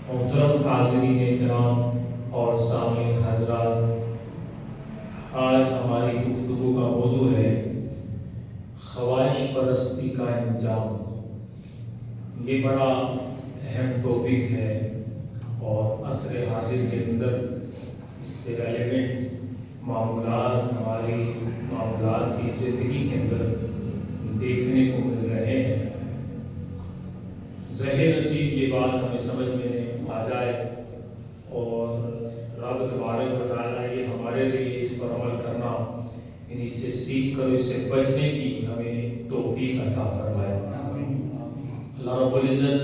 محترم حاضرین کرام اور سامعین حضرات، آج ہماری گفتگو کا موضوع ہے خواہش پرستی کا انجام۔ یہ بڑا اہم ٹاپک ہے اور عصر حاضر کے اندر اس سے ریلیونٹ معاملات ہماری معاملات کی زندگی کے اندر دیکھنے کو مل رہے ہیں۔ ظاہر نصیب یہ بات ہمیں سمجھ میں آ جائے اور رب تبارک و تعالیٰ یہ ہمارے لیے اس پر عمل کرنا، یعنی اس سے سیکھ کر اس سے بچنے کی ہمیں توفیق عطا فرمائے۔ اللہ رب العزت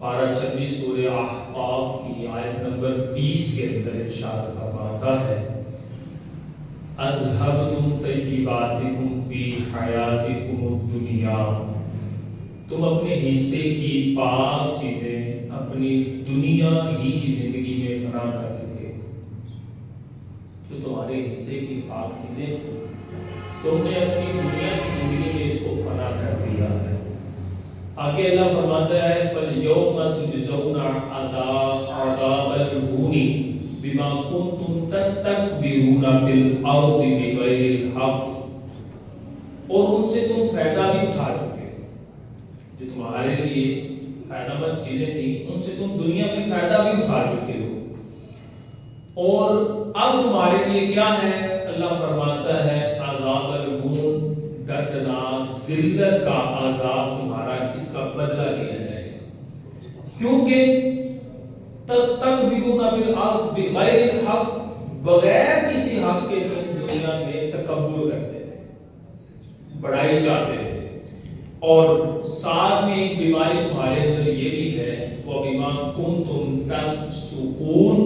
پارہ 26 سورہ احقاف کی آیت نمبر 20 کے اندر ارشاد فرماتا ہے: اذھبتم طیباتکم فی حیاتکم الدنیا، تم اپنے حصے کی پاک چیزیں اپنی دنیا ہی کی زندگی میں فنا کر چکے۔ جو تمہارے حصے کی پاک چیزیں تم نے اپنی دنیا کی زندگی میں اس کو فنا کر دیا ہے۔ آگے اللہ فرماتا ہے: فَالْيَوْمَ تُجْزَوْنَ عَذَابَ الْهُونِ بِمَا كُنْتُمْ تَسْتَكْبِرُونَ فِي الْأَرْضِ بِغَيْرِ الْحَقِّ، اور ان سے تم فائدہ بھی اٹھا چکے۔ جو تمہارے لیے فائدہ مند چیزیں تھیں ان سے تم دنیا میں فائدہ بھی اٹھا چکے ہو، اور اب تمہارے لیے کیا ہے؟ اللہ فرماتا ہے عذاب الہون، دردناک ذلت کا عذاب تمہارا، اس کا بدلہ لیا جائے گا۔ کیونکہ تستکبرون فی الارض بغیر الحق، بغیر کسی حق کے تم دنیا میں تکبر کرتے تھے، بڑائی چاہتے تھے، اور ساتھ میں ایک بیماری تمہارے اندر یہ بھی ہے وَبِمَا كُنْتُمْ تَفْسُقُونَ،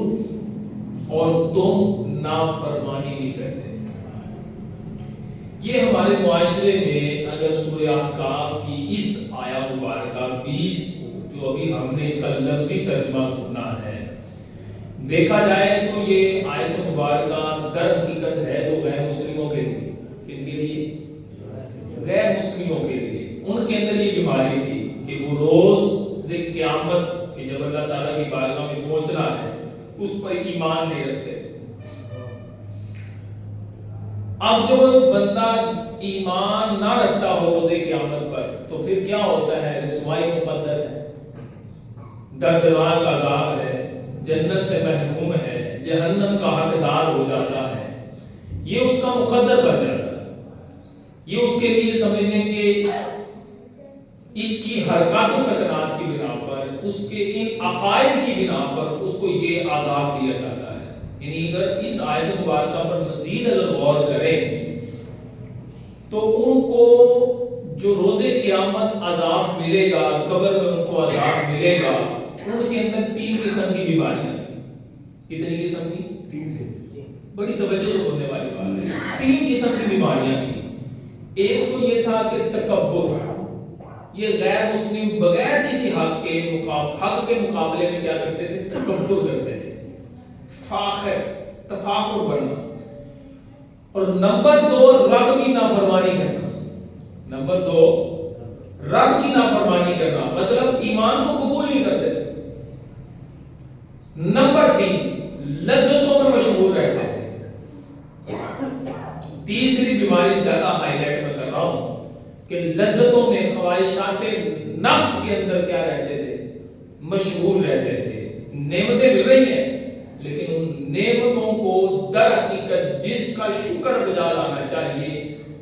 اور تم نافرمانی بھی کرتے ہیں۔ یہ ہمارے معاشرے میں اگر سورہ احقاف کی اس آیہ مبارکہ 20 کو جو ابھی ہم نے اس کا لفظی ترجمہ سنا ہے دیکھا جائے تو یہ آیت مبارکہ در حقیقت ہے تو غیر مسلموں کے لیے، کن کے لیے؟ غیر مسلموں کے لیے۔ ان کے اندر یہ بیماری تھی کہ وہ روز قیامت کہ جب اللہ تعالیٰ کی بارگاہ میں پہنچنا ہے اس پر ایمان نہیں رکھتے تھے۔ اب جو بندہ ایمان نہ رکھتا ہو روز قیامت پر تو پھر کیا ہوتا ہے؟ رسوائی مقدر ہے، دردناک عذاب ہے، جنت سے محروم ہے، جہنم کا حقدار ہو جاتا ہے۔ یہ اس کا مقدر بن جاتا ہے۔ یہ اس کے لیے سمجھنے کہ اس کی حرکات و سکنات کی بنا پر، اس کے ان عقائد کی بنا پر اس کو یہ عذاب دیا جاتا ہے۔ یعنی اگر اس آیت مبارکہ پر مزید اگر غور کریں تو ان کو جو روز قیامت عذاب ملے گا، قبر میں ان کو عذاب ملے گا، ان کے اندر 3 قسم کی بیماریاں تھیں۔ کتنی قسم کی؟ 3 قسم۔ بڑی توجہ سے سننے والی بات ہے۔ 3 قسم کی بیماریاں تھیں۔ ایک تو یہ تھا کہ تکبر، یہ غیر مسلم بغیر کسی حق کے مقابلے میں کیا کرتے تھے؟ تکبر کرتے تھے، فاخر، تفاخر بننا۔ اور نمبر 2 رب کی نافرمانی کرنا۔ نمبر 2 رب کی نافرمانی کرنا، مطلب ایمان کو قبول نہیں کرتے تھے۔ نمبر 3 لذتوں میں مشغول رہتے تھے۔ تیسری بیماری زیادہ ہائی لائٹ میں کر رہا ہوں کہ لذتوں میں، خواہشات نفس کے اندر کیا رہتے تھے؟ مشغول رہتے تھے۔ نعمتیں مل رہی ہیں لیکن ان نعمتوں کو در حقیقت جس کا شکر بجا لانا چاہیے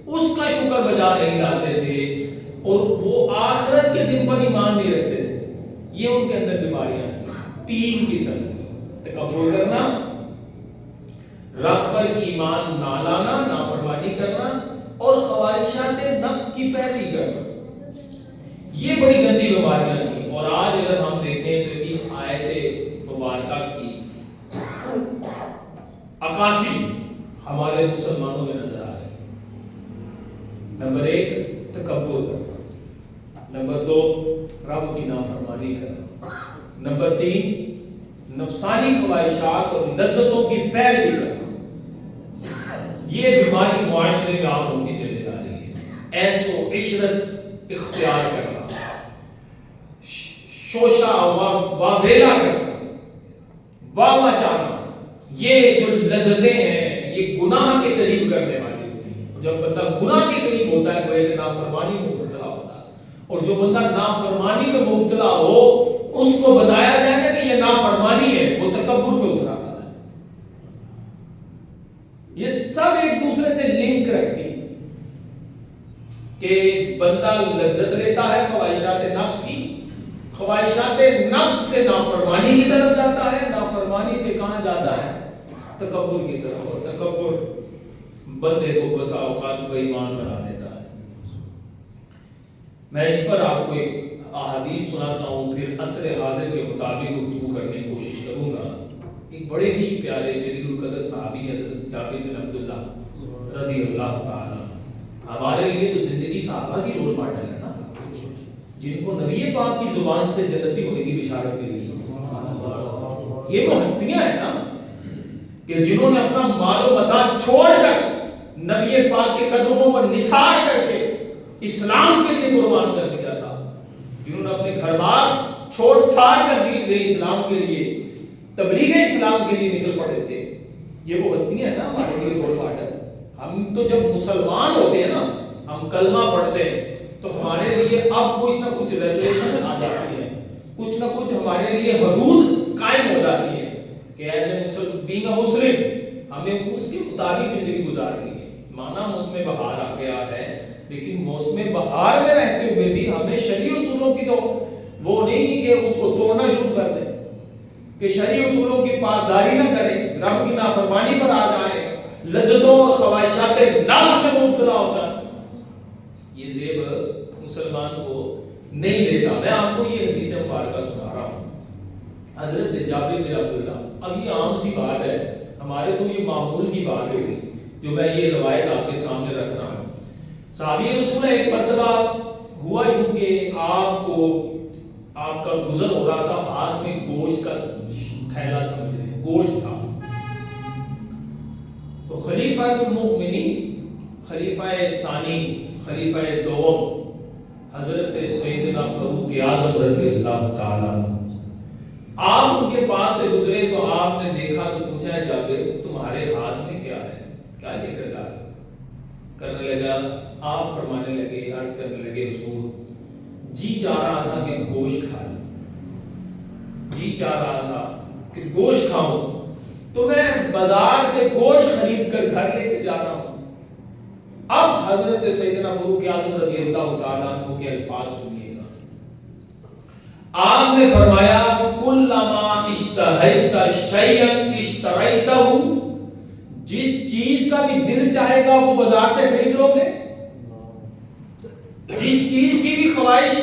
اس کا شکر بجا نہیں لاتے تھے، اور وہ آخرت کے دن پر ایمان نہیں رکھتے تھے۔ یہ ان کے اندر بیماریاں تھیں 3 قسم کی: تکبر کرنا، رب پر ایمان نہ لانا، نافرمانی کرنا، اور خواہشات نفس کی پیروی کرنا۔ یہ بڑی گندی بیماریاں تھیں، اور آج اگر ہم دیکھیں تو اس آیت مبارکہ کی عکاسی ہمارے مسلمانوں میں نظر آ رہی ہے۔ نمبر 1 تکبر کرنا، نمبر 2 رب کی نافرمانی کرنا، نمبر 3 نفسانی خواہشات اور لذتوں کی پیروی کرنا۔ یہ بیماری معاشرے میں عام ہوتی چلی جا رہی ہے۔ ایس و عشرت اختیار کرنا، شوشہ واویلا کرنا، واہ چاہنا، یہ جو لذتیں ہیں یہ گناہ کے قریب کرنے والی ہوتی ہیں. جب بندہ گناہ کے قریب ہوتا ہے گویا کہ نافرمانی میں مبتلا ہوتا ہے. اور جو بندہ نافرمانی میں مبتلا ہو اس کو بتایا جائے نا کہ یہ نافرمانی ہے، وہ تکبر پہ اتر آتا ہے. یہ سب ایک دوسرے سے لنک رکھتی ہیں کہ بندہ لذت لیتا ہے خواہشات نفس کی، خواہشات نفس سے نافرمانی کی طرف جاتا ہے، نافرمانی سے کہاں جاتا ہے؟ تکبر کی طرف. اور تکبر بندے کو بسا اوقات بے ایمان بنا دیتا ہے. میں اس پر آپ کو ایک احادیث سناتا ہوں، پھر عصر حاضر کے مطابق گفتگو کرنے کی کوشش کروں گا. ایک بڑے ہی پیارے جلیل القدر صحابی حضرت جابر بن عبداللہ رضی اللہ تعالی، ہمارے لیے تو زندگی صحابہ کی رول ماڈل ہے نا، جن کو نبی پاک کی زبان سے جنتی ہونے کی بشارت ملی. یہ وہ ہستیاں ہیں نا کہ جنہوں نے اپنا مال و متاع چھوڑ کر نبی پاک کے قدموں پر نثار کر کے اسلام کے لیے قربان کر دیا تھا، جنہوں نے اپنے گھر بار چھوڑ چھاڑ کر دی اسلام کے لیے، تبلیغ اسلام کے لیے نکل پڑے تھے. یہ وہ ہستیاں ہیں نا ہمارے لیے رول ماڈل. ہم تو جب مسلمان ہوتے ہیں نا، ہم کلمہ پڑھتے ہیں تو ہمارے لیے اب کچھ نہ کچھ ریگولیشن آ جاتی ہے، کچھ نہ کچھ ہمارے لیے حدود قائم ہو جاتی ہے کہ بینگ اے مسلم ہمیں اس کے مطابق زندگی گزارنی ہے. مانا موسم بہار آ گیا ہے، لیکن موسم بہار میں رہتے ہوئے بھی ہمیں شرعی اصولوں کی تو وہ نہیں کہ اس کو توڑنا شروع کر دیں، کہ شرعی اصولوں کی پاسداری نہ کریں، رب کی نافرمانی پر آ جائیں، لذتوں اور خواہشات نفس میں مبتلا ہوتا ہے. یہ زیب مسلمان کو نہیں دیتا. میں آپ کو یہ حدیث مبارکہ سنا رہا ہوں حضرت جابر بن عبداللہ. اب یہ عام سی بات ہے، ہمارے تو یہ معمول کی بات ہوگی جو میں یہ روایت آپ کے سامنے رکھ رہا ہوں. صحابی رسول ایک مرتبہ ہوا یوں کہ آپ کا گزر ہو رہا تھا، ہاتھ میں گوشت کا تھیلا سمجھ رہے گوشت تھا. تو خلیفہ المؤمنین، خلیفہ ثانی، خلیفہ دوم حضرت سیدنا فاروق اعظم رضی اللہ تعالی، آپ ان کے پاس سے گزرے تو آپ نے دیکھا تو پوچھا ہے جابر تمہارے ہاتھ میں کیا ہے، کیا لے کر جا رہے؟ کرنے لگا، آپ فرمانے لگے، عرض کرنے لگے حضور جی چاہ رہا تھا کہ گوشت کھا لوں، جی چاہ رہا تھا کہ گوشت کھاؤں، تو میں بازار سے گوشت خرید کر گھر لے کے جا رہا ہوں. اب حضرت سیدنا فاروق اعظم رضی اللہ تعالیٰ عنہ کے الفاظ سنیے گا. آپ نے فرمایا کلما اشتہیت شیئا اشتریتہ، جس چیز کا بھی دل چاہے گا وہ بازار سے خرید لو گے، جس چیز کی بھی خواہش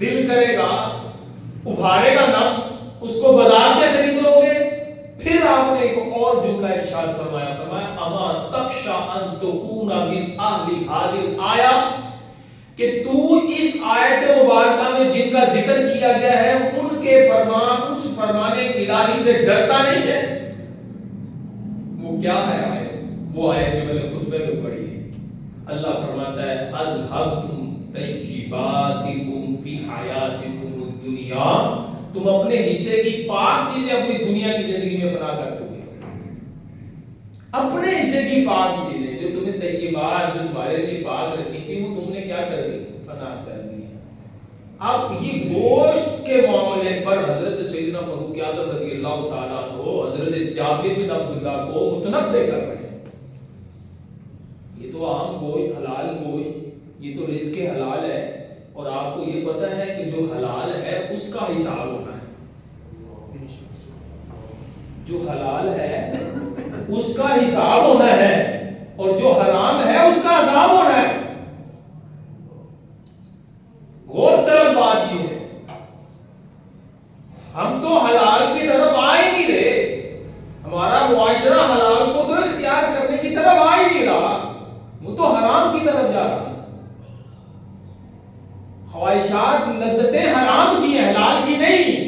دل کرے گا ابھارے گا نفس اس کو بازار سے خرید لو گے. پھر آپ نے ایک اور جملہ ارشاد فرمایا، اما تخشى ان تكون من اهل هذه الآية، کہ تو اس آیت مبارکہ میں جن کا ذکر کیا گیا ہے ان کے فرمان، اس فرمان الہی سے ڈرتا نہیں ہے. وہ کیا ہے آیت؟ وہ آیت جو میں نے خطبے میں پڑھی ہے. اللہ فرماتا ہے اذهبتم طیباتکم فی حیاتکم الدنیا، تم اپنے حصے کی پاک چیزیں اپنی دنیا کی زندگی میں فنا کر دو گے. اپنے حصے کی پاک چیزیں جو تمہیں طیبات جو تمہارے لیے پاک رکھی تھی وہ تم نے کیا کر دی؟ فنا کر دی. اب یہ گوشت کے معاملے پر حضرت سیدنا فاروق اعظم رضی اللہ تعالیٰ عنہ حضرت جابر بن عبداللہ کو متنبہ کر رہے ہیں. یہ تو عام گوشت، حلال گوشت، یہ تو رزق حلال ہے، اور آپ کو یہ پتہ ہے کہ جو حلال ہے اس کا حساب ہونا ہے، جو حلال ہے اس کا حساب ہونا ہے، اور جو حرام ہے اس کا عذاب ہونا ہے. غور طرف بات یہ ہے، ہم تو حلال کی طرف آ ہی نہیں رہے، ہمارا معاشرہ حلال کو تو اختیار کرنے کی طرف آ ہی نہیں رہا، وہ تو حرام کی طرف جا رہا. خواہشات لذتیں حرام کی ہیں، حلال کی نہیں.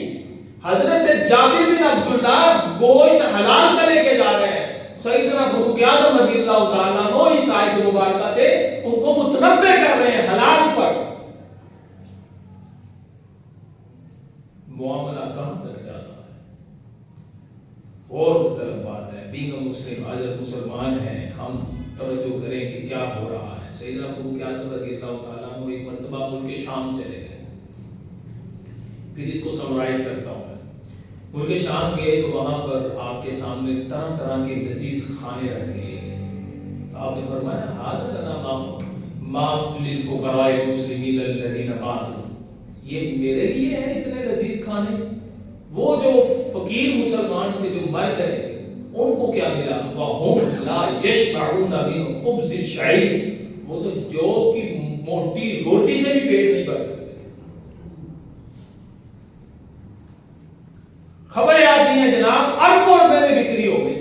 حضرت جابر بن عبداللہ گوشت حلال کا لے کے جا رہے ہیں. سیدنا فاروق اعظم رضی اللہ تعالیٰ عنہ اس آیت مبارکہ سے ان کو متنبہ کر رہے ہیں حلال پر. معاملہ کہاں تک جاتا ہے؟ غور طلب بات ہے. بینگ اے مسلم، آج مسلمان ہیں ہم، توجہ کریں کہ کیا ہو رہا ہے. سیدنا فاروق اعظم رضی اللہ تعالیٰ عنہ ایک مرتبہ ملک شام چلے گئے. پھر اس کو سمرائز کرتا ہوں. ملک شام گئے تو وہاں پر آپ کے سامنے طرح طرح کے لذیذ کھانے رکھ دیے گئے. تو آپ نے فرمایا ھذا لنا معاف للفقراء المسلمین الذین ماتوا، یہ میرے لیے ہے اتنے لذیذ کھانے. وہ جو فقیر مسلمان تھے جو مر گئے ان کو کیا ملا؟ وَهُمْ لَا يَشْبَعُونَ مِنْ خُبْزِ الشَّعِيرِ، وہ تو جو کی موٹی روٹی سے بھی پیٹ نہیں بھر سکتے. خبریں آتی ہیں جناب اربوں روپے میں بکری ہو گئی.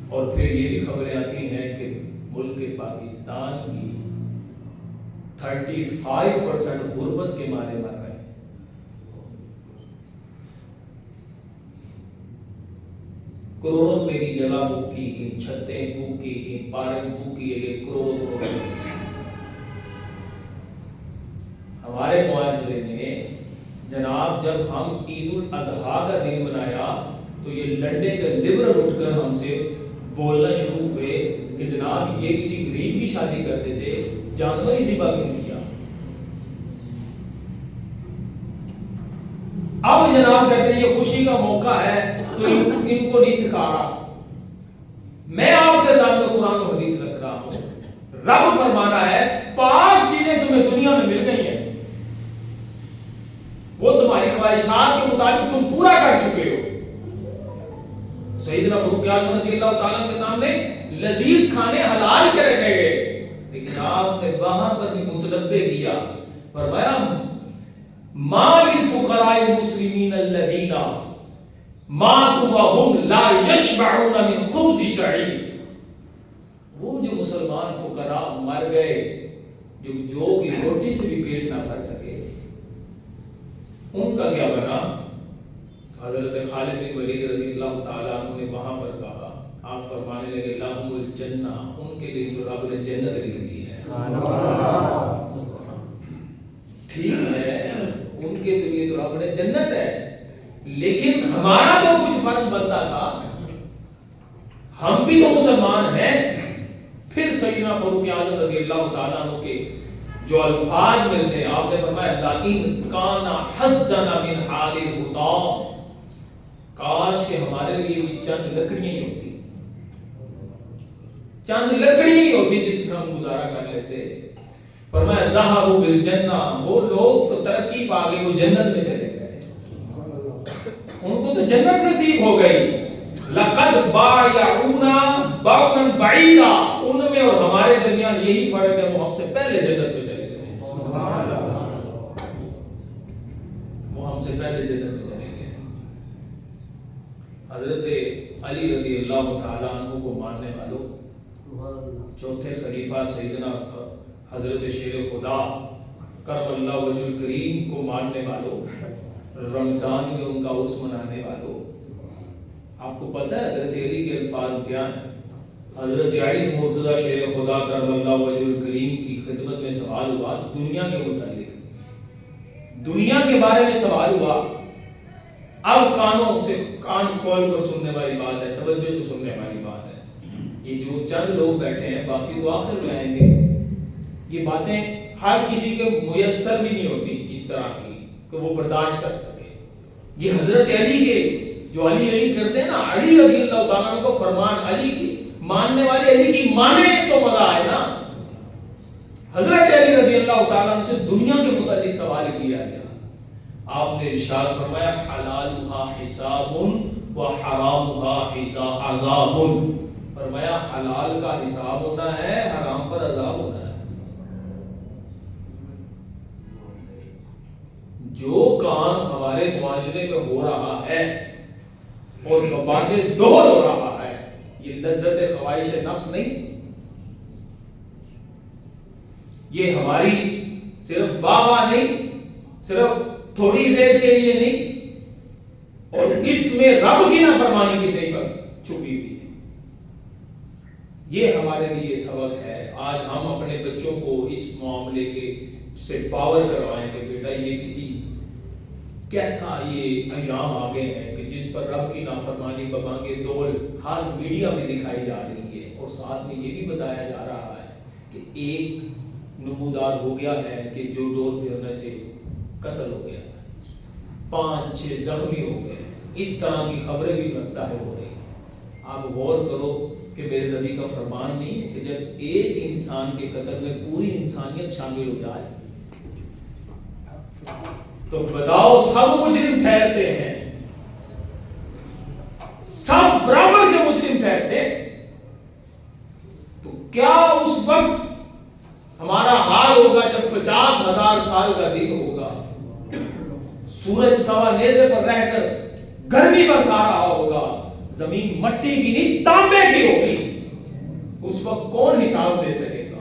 اور پھر یہ بھی خبریں آتی ہیں کہ ملک پاکستان کی 35% غربت کے مارے مر رہے ہیں. کروڑوں روپے کی جگہ بک کی گئی، چھتیں بک کی گئی، پارک بک کیے گئے، کروڑوں. ہمارے معاشرے میں جناب جب ہم عید الاضحیٰ کا دن منایا تو یہ لنڈے کے لبرل اٹھ کر ہم سے بولنا شروع ہوئے کہ جناب یہ کسی غریب کی شادی کرتے تھے، جانور ہی ذبح کیوں کیا. اب جناب کہتے ہیں یہ خوشی کا موقع ہے تو ان کو نہیں سکھایا. میں آپ کے سامنے قرآن و حدیث رکھ رہا ہوں. رب فرما رہا ہے پاک چیزیں تمہیں دنیا میں مل گئی ہیں، وہ تمہاری خواہشات کے مطابق تم پورا کر چکے ہو. سیدنا فاروق اعظم رضی اللہ تعالیٰ کے سامنے لذیذ کھانے حلال کے رکھے گئے، لیکن آپ نے وہاں پر بھی متنبہ کیا. فرمایا ما للفقراء المسلمین الذین ماتوا وهم لا یشبعون من خبز شعیر، وہ جو مسلمان فقراء مر گئے جو کی روٹی سے بھی پیٹ نہ بھر سکے، ان کا کیا بنا؟ حضرت خالد بن ولید رضی اللہ تعالیٰ عنہ نے وہاں پر کہا، آپ فرمانے لگے لہم الجنہ، ان کے لیے تو رب نے جنت لکھ دی ہے. ٹھیک ہے ان کے لیے تو رب نے جنت ہے، لیکن ہمارا تو کچھ فرض بنتا تھا، ہم بھی تو مسلمان ہیں. پھر سیدنا فاروق اعظم رضی اللہ تعالیٰ عنہ کے جو الفاظ ملتے ہیں، آپ نے فرمایا لیکن کانا حزنا من حال الہدى، کاش کہ ہمارے لیے بھی چند لکڑیاں ہی ہوتی، چند لکڑیاں ہی ہوتی جس سے ہم گزارا کر لیتے. فرمایا ذهبوا بالجنہ، وہ لوگ تو ترقی پا گئے، وہ جنت میں چلے گئے، ان کو تو جنت نصیب ہو گئی. لقد بایعونا بعدا بعیدا، ان میں اور ہمارے درمیان یہی فرق ہے، وہ ہم سے پہلے جنت میں چلے گئے. وہ ہم سے پہلے جنت میں چلے گئے. حضرت علی رضی اللہ تعالیٰ عنہ کو ماننے والوں، چوتھے خلیفہ سیدنا حضرت شیر خدا کرم اللہ وجہ الکریم کو ماننے والوں، رمضان میں ان کا عرس منانے والوں، آپ کو پتہ ہے حضرت علی کے الفاظ کیا ہیں؟ حضرت علی مرتضیٰ شیر خدا کرم اللہ وجہ الکریم کی خدمت میں سوال ہوا دنیا کے متعلق، دنیا کے بارے میں سوال ہوا. اب کانوں سے کان کھول کر سننے والی بات ہے، توجہ سے سننے والی بات ہے. یہ جو چند لوگ بیٹھے ہیں، باقی تو آخر میں آئیں گے. یہ باتیں ہر کسی کے میسر بھی نہیں ہوتی اس طرح کی کہ وہ برداشت کر سکے. یہ حضرت علی کے جو علی کرتے ہیں نا، علی رضی اللہ تعالیٰ عنہ کو فرمان، علی کی ماننے والے علی کی مانے تو مزہ آئے نا. حضرت علی رضی اللہ تعالیٰ عنہ سے دنیا کے متعلق سوال کیا گیا. آپ نے ارشاد فرمایا حلالها حساب و حرامها عذاب، فرمایا حلال کا حساب ہونا ہے، حرام پر عذاب ہونا ہے. جو کام ہمارے معاشرے میں ہو رہا ہے اور باتیں دوہر ہو رہا ہے، یہ لذت خواہش نفس نہیں، یہ ہماری صرف واہ واہ نہیں، صرف تھوڑی دیر کے لیے نہیں، اور اس میں رب کی نافرمانی کی طریقہ چھپی ہوئی ہے. یہ ہمارے لیے سبق ہے. آج ہم اپنے بچوں کو اس معاملے کے سے باور کروائیں کہ بیٹا یہ کسی کیسا یہ ایام آ گئے ہیں کہ جس پر رب کی نافرمانی ببانگے دول ہر میڈیا میں دکھائی جا رہی ہے، اور ساتھ میں یہ بھی بتایا جا رہا ہے کہ ایک نمودار ہو گیا ہے کہ جو ڈور پھیرنے سے قتل ہو گیا، 5-6 زخمی ہو گئے، اس طرح کی خبریں بھی ظاہر ہو رہی ہیں۔ آپ غور کرو کہ میرے نبی کا فرمان نہیں ہے کہ جب ایک انسان کے قتل میں پوری انسانیت شامل ہو جائے تو بتاؤ سب مجرم ٹھہرتے ہیں، سب برابر کے مجرم ٹھہرتے، تو کیا اس وقت ہمارا حال ہوگا جب 50,000 سال کا دن ہوگا، سورج سوا نیزے پر رہ کر گرمی برسا رہا ہوگا، زمین مٹی کی نہیں تانبے کی ہوگی، اس وقت کون حساب دے سکے گا؟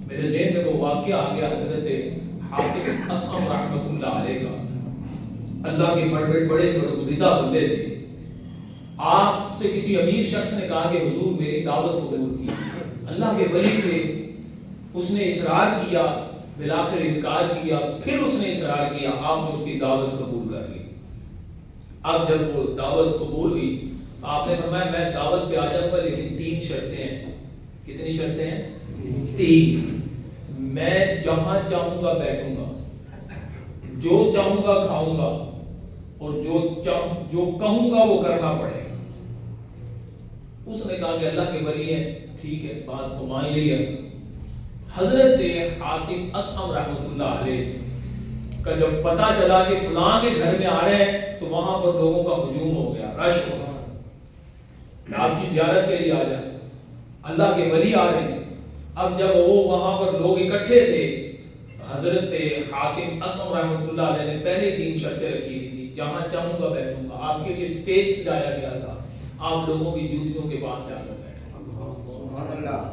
میرے ذہن میں وہ واقعہ آ گیا حضرت حاتم اصم رحمت اللہ علیہ کا، اللہ کے بڑے برگزیدہ بندے تھے۔ آپ سے کسی امیر شخص نے کہا کہ حضور میری دعوت قبول کی، اللہ کے ولی تھے، اس نے اصرار کیا، بالآخر انکار کیا، پھر اس نے اصرار کیا، آپ نے اس کی دعوت قبول کر لی۔ اب جب وہ دعوت قبول ہوئی آپ نے فرمایا میں دعوت پہ آ جاؤں گا لیکن 3 شرطیں ہیں۔ کتنی شرطیں ہیں؟ 3۔ میں جہاں چاہوں گا بیٹھوں گا، جو چاہوں گا کھاؤں گا، اور جو کہوں گا وہ کرنا پڑے گا۔ اس نے کہا کہ اللہ کے ولی ہیں، ٹھیک ہے بات تو مان لی ہے۔ حضرت حاتم اصم رحمت اللہ علیہ کا جب پتا چلا کہ فلاں کے گھر میں آ رہے ہیں تو وہاں پر لوگوں کا ہجوم ہو گیا، رش ہو گیا، آپ کی زیارت کے لیے آ جائیں، اللہ کے ولی آ رہے ہیں۔ اب جب وہ وہاں پر لوگ اکٹھے تھے، حضرت حاتم اصم رحمت اللہ علیہ نے پہلے 3 شرطیں رکھی ہوئی تھی، جہاں چاہوں گا بیٹھوں گا، آپ کے لیے سٹیج سجایا گیا تھا، آپ لوگوں کی جوتیوں کے پاس جا کر بیٹھو۔ سبحان اللہ۔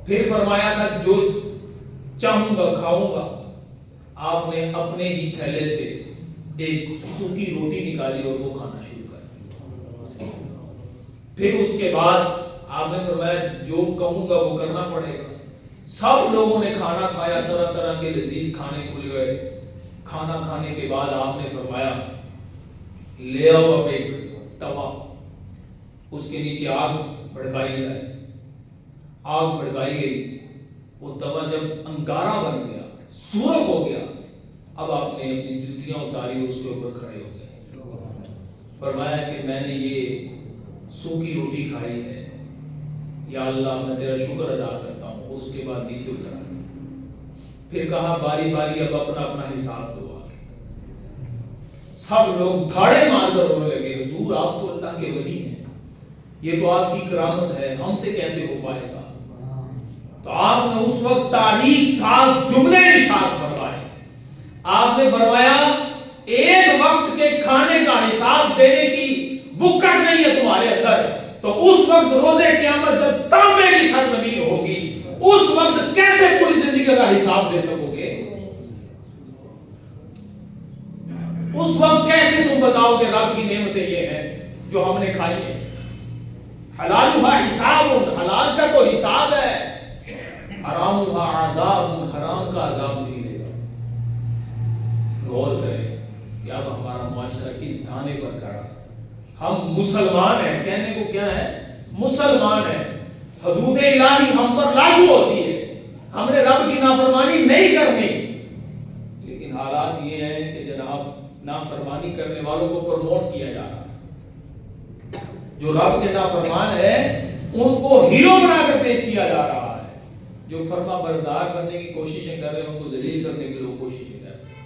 پھر فرمایا تھا جو چاہوں گا کھاؤں گا۔ آپ نے اپنے ہی تھیلے سے ایک سوکھی روٹی نکالی اور وہ کھانا شروع کر دیا۔ پھر اس کے بعد آپ نے فرمایا جو کہوں گا وہ کرنا پڑے گا۔ سب لوگوں نے کھانا کھایا، طرح طرح کے لذیذ کھانے کھلے ہوئے۔ کھانا کھانے کے بعد آپ نے فرمایا لے آؤ اب ایک توا، اس کے نیچے آگ بھڑکائی جائے۔ آگ بھڑکائی گئی، وہ توا جب انگارہ بن گیا، سرخ ہو گیا، اب آپ نے اپنی جوتیاں اتاری اور اس کے اوپر کھڑے ہو گئے۔ فرمایا کہ میں نے یہ سوکھی روٹی کھائی ہے، یا اللہ میں تیرا شکر ادا کرتا ہوں، اور اس کے بعد نیچے اترا۔ پھر کہا باری باری اب اپنا اپنا حساب دو آگے۔ سب لوگ دھاڑے مار کر رونے لگے، حضور آپ تو اللہ کے ولی ہیں، یہ تو آپ کی کرامت ہے، ہم سے کیسے ہو پائے گا؟ تو آپ نے اس وقت تاریخ ساز جملے ارشاد فرمائے۔ آپ نے فرمایا ایک وقت کے کھانے کا حساب دینے کی وقت نہیں ہے تمہارے اندر، تو اس وقت روزے قیامت جب تانبے کی سرزمین ہوگی، اس وقت کیسے پوری زندگی کا حساب دے سکو گے؟ اس وقت کیسے تم بتاؤ کہ رب کی نعمتیں یہ ہیں جو ہم نے کھائی ہیں؟ حلالھا حساب، حلال کا تو حساب ہے، حرامھا عذاب، حرام کا عذاب نہیں دے گا۔ غور کریں کہ اب ہمارا معاشرہ کس دھانے پر کھڑا۔ ہم مسلمان ہیں، کہنے کو کیا ہے؟ مسلمان ہیں، حدود الہی ہم پر لاگو ہوتی ہے، ہم نے رب کی نافرمانی نہیں کرنی، لیکن حالات یہ ہیں کہ جناب نافرمانی کرنے والوں کو پروموٹ کیا جا رہا ہے، جو رب کے نافرمان ہے ان کو ہیرو بنا کر پیش کیا جا رہا ہے، جو فرما بردار بننے کی کوششیں کر رہے ہیں ان کو ذلیل کرنے کے لوگ کوششیں کر رہے ہیں۔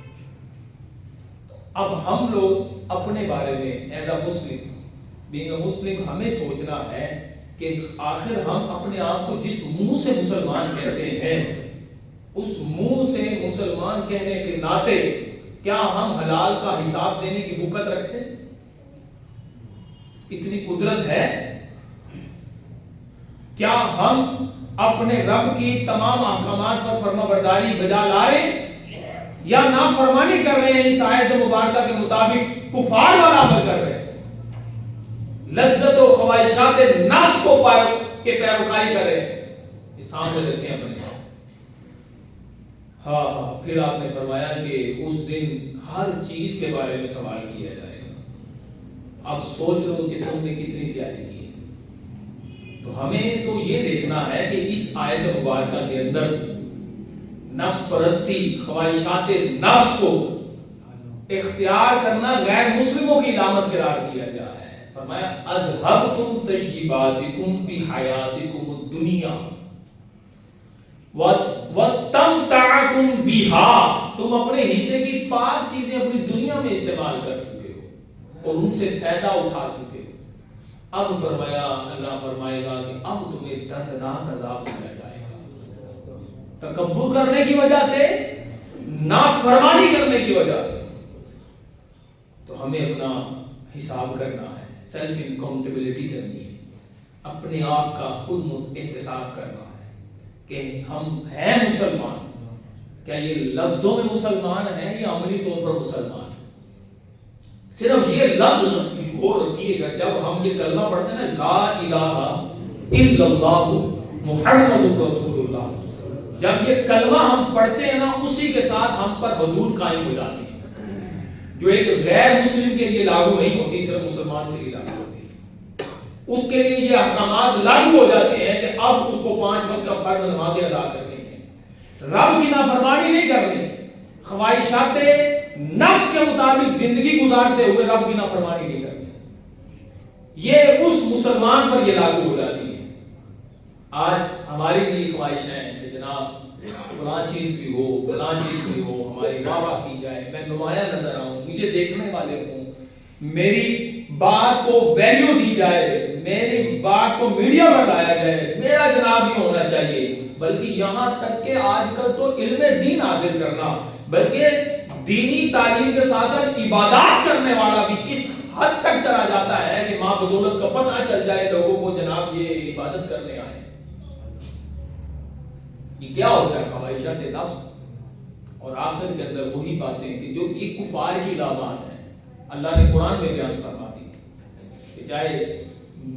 اب ہم لوگ اپنے بارے میں as a Muslim, being a مسلم، ہمیں سوچنا ہے کہ آخر ہم اپنے آپ کو جس منہ سے مسلمان کہتے ہیں، اس منہ سے مسلمان کہنے کے ناطے کیا ہم حلال کا حساب دینے کی وقت رکھتے ہیں؟ اتنی قدرت ہے؟ کیا ہم اپنے رب کی تمام احکامات پر فرما برداری بجا لا رہے ہیں یا نافرمانی کر رہے ہیں؟ اس آیت مبارکہ کے مطابق کفار والا عمل کر رہے ہیں، لذت و خواہشات نفس کو کے پیروکاری کر رہے ہیں۔ یہ سامنے رکھیں اپنے، ہاں پھر آپ نے فرمایا کہ اس دن ہر چیز کے بارے میں سوال کیا جائے گا. اب سوچ لو کہ تم نے کتنی تیاری کی ہے. تو ہمیں تو یہ دیکھنا ہے کہ اس آیت مبارکہ کے اندر نفس پرستی، خواہشات نفس کو اختیار کرنا غیر مسلموں کی علامت قرار دیا گیا ہے. فرمایا اذهبتم طیباتکم فی حیاتکم الدنیا واستمتعتم بها، تم اپنے حصے کی پاک چیزیں اپنی دنیا میں استعمال کر چکے ہو اور ان سے فائدہ اٹھا چکے ہو. اب فرمایا، اللہ فرمائے گا کہ اب تمہیں دردناک عذاب دیا جائے گا، تکبر کرنے کی وجہ سے، نافرمانی کرنے کی وجہ سے. تو ہمیں اپنا حساب کرنا ہے، سیلف انکاؤنٹیبلٹی کرنی ہے، اپنے آپ کا خود احتساب کرنا ہے کہ ہم ہیں مسلمان. کیا یہ لفظوں میں مسلمان ہیں یا عملی طور پر مسلمان ہیں؟ صرف یہ لفظ غور رکھیے گا، جب ہم یہ کلمہ پڑھتے ہیں نا، لا الہ الا اللہ محمد رسول اللہ، جب یہ کلمہ ہم پڑھتے ہیں نا، اسی کے ساتھ ہم پر حدود قائم ہو جاتی ہیں جو ایک غیر مسلم کے لیے لاگو نہیں ہوتی، صرف مسلمان کے لیے لاگو ہوتی ہے. اس کے لیے یہ احکامات لاگو ہو جاتے ہیں کہ اب اس کو 5 وقت کا فرض نمازیں ادا کرنی ہے، رب کی نافرمانی نہیں کرنی، خواہشات نفس کے مطابق زندگی گزارتے ہوئے رب کی نافرمانی نہیں کرنی. یہ اس مسلمان پر یہ لاگو ہو جاتی ہے. آج ہماری لیے خواہش ہے کہ جناب فلاں چیز بھی ہو، فلاں چیز بھی ہو، ہماری واہ واہ کی جائے، میں نمایاں نظر آؤں، مجھے دیکھنے والے ہوں، میری بات کو ویلیو دی جائے، میری بات کو میڈیا میں لایا جائے، میرا جناب یہ ہونا چاہیے. بلکہ یہاں تک کہ آج کل تو علم دین حاصل کرنا، بلکہ دینی تعلیم کے ساتھ ساتھ عبادات کرنے والا بھی اس حد تک چلا جاتا ہے کہ ماں بدولت کا پتہ چل جائے لوگوں کو، جناب یہ عبادت کرنے آئے. یہ کیا ہوتا ہے؟ خواہشات نفس، اور آخر کے اندر وہی باتیں کہ جو یہ کفار کی علامات ہیں. اللہ نے قرآن میں بیان فرما دی کہ چاہے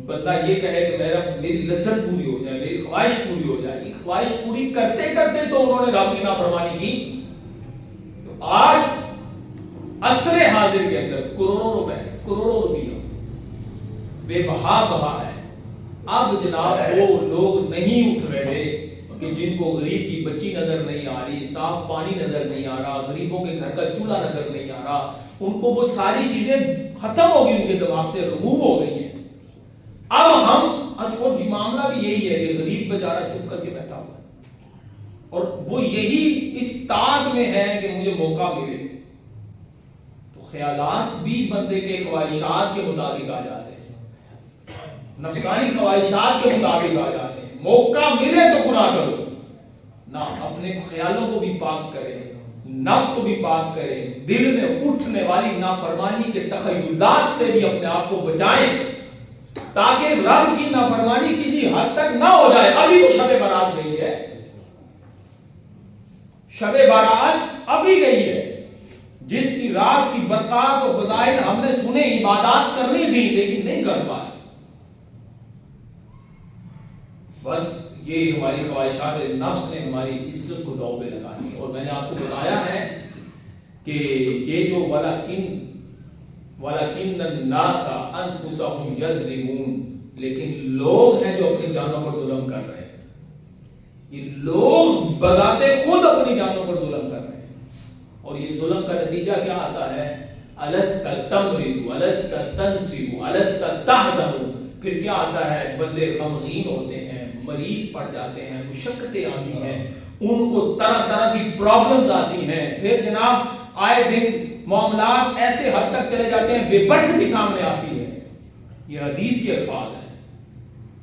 بندہ یہ کہے کہ میری لذت پوری ہو جائے، میری خواہش پوری ہو جائے، یہ خواہش پوری کرتے کرتے تو انہوں نے رب کی نافرمانی کی. تو آج عصر حاضر کے اندر کروڑوں روپیہ بے بہا بہا ہے. اب جناب وہ لوگ نہیں اٹھ رہے کہ جن کو غریب کی بچی نظر نہیں آ رہی، صاف پانی نظر نہیں آ رہا، غریبوں کے گھر کا چولہا نظر نہیں آ رہا، ان کو وہ ساری چیزیں ختم ہو گئی، ان کے دماغ سے رموو ہو گئی ہیں. اب اور معاملہ بھی یہی ہے کہ غریب بیچارہ چپ کر کے بیٹھا ہوا ہے اور وہ یہی اس طاق میں ہے کہ مجھے موقع ملے. تو خیالات بھی بندے کے خواہشات کے مطابق آ جاتے ہیں، نفسانی خواہشات کے مطابق آ جاتے ہیں. موقع ملے تو گناہ کرو نہ، اپنے خیالوں کو بھی پاک کرے، نفس کو بھی پاک کرے، دل میں اٹھنے والی نافرمانی کے تخیلات سے بھی اپنے آپ کو بچائیں تاکہ رب کی نافرمانی کسی حد تک نہ ہو جائے. ابھی تو شب برات گئی ہے، شب برات ابھی گئی ہے، جس کی رات کی برکات و فضائل ہم نے سنے، عبادات کرنی تھی لیکن نہیں کر پائے. بس یہ ہماری خواہشات نفس نے ہماری عزت کو داؤ پہ لگا دی. اور میں نے آپ کو بتایا ہے کہ یہ جو وَلَكِنَّ النَّاسَ أَنفُسَهُمْ يَظْلِمُونَ، لیکن لوگ ہیں جو اپنی جانوں پر ظلم کر رہے ہیں. یہ لوگ بذات خود اپنی جانوں پر ظلم کر رہے ہیں. اور یہ ظلم کا نتیجہ کیا آتا ہے؟ أَلَسْتَ تَمْرِضُ أَلَسْتَ تَنْسِبُ أَلَسْتَ تَحْزَنُ. پھر کیا آتا ہے؟ بندے غمگین ہوتے ہیں، مریض پڑ جاتے ہیں، مشقتیں آتی ہیں، ان کو طرح طرح کی پرابلمز آتی ہیں. پھر جناب آئے دن معاملات ایسے حد تک چلے جاتے ہیں، بے برکتی سامنے آتی ہے. یہ حدیث کے الفاظ ہیں.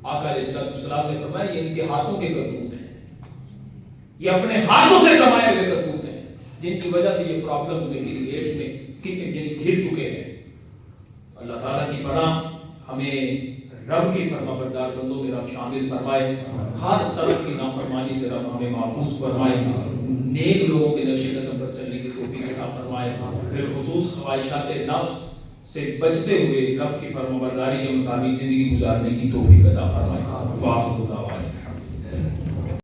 آقا علیہ السلام نے فرمایا یہ ان کے ہاتھوں کے کرتوت ہیں، یہ اپنے ہاتھوں سے کمائے ہوئے کرتوت ہیں جن کی وجہ سے یہ پرابلمز میں گھر چکے ہیں. اللہ تعالیٰ کی پناہ ہمیں رب کی فرما بردار بندوں میں رب شامل فرمائے، ہر طرح کی نافرمانی سے رب ہمیں محفوظ فرمائے، نیک لوگوں کے نقش قدم پر چلنے کی توفیق عطا فرمائے، بالخصوص خواہشات نفس سے بچتے ہوئے رب کی فرما برداری کے مطابق زندگی گزارنے کی توفیق عطا فرمائے. واخر دعوانا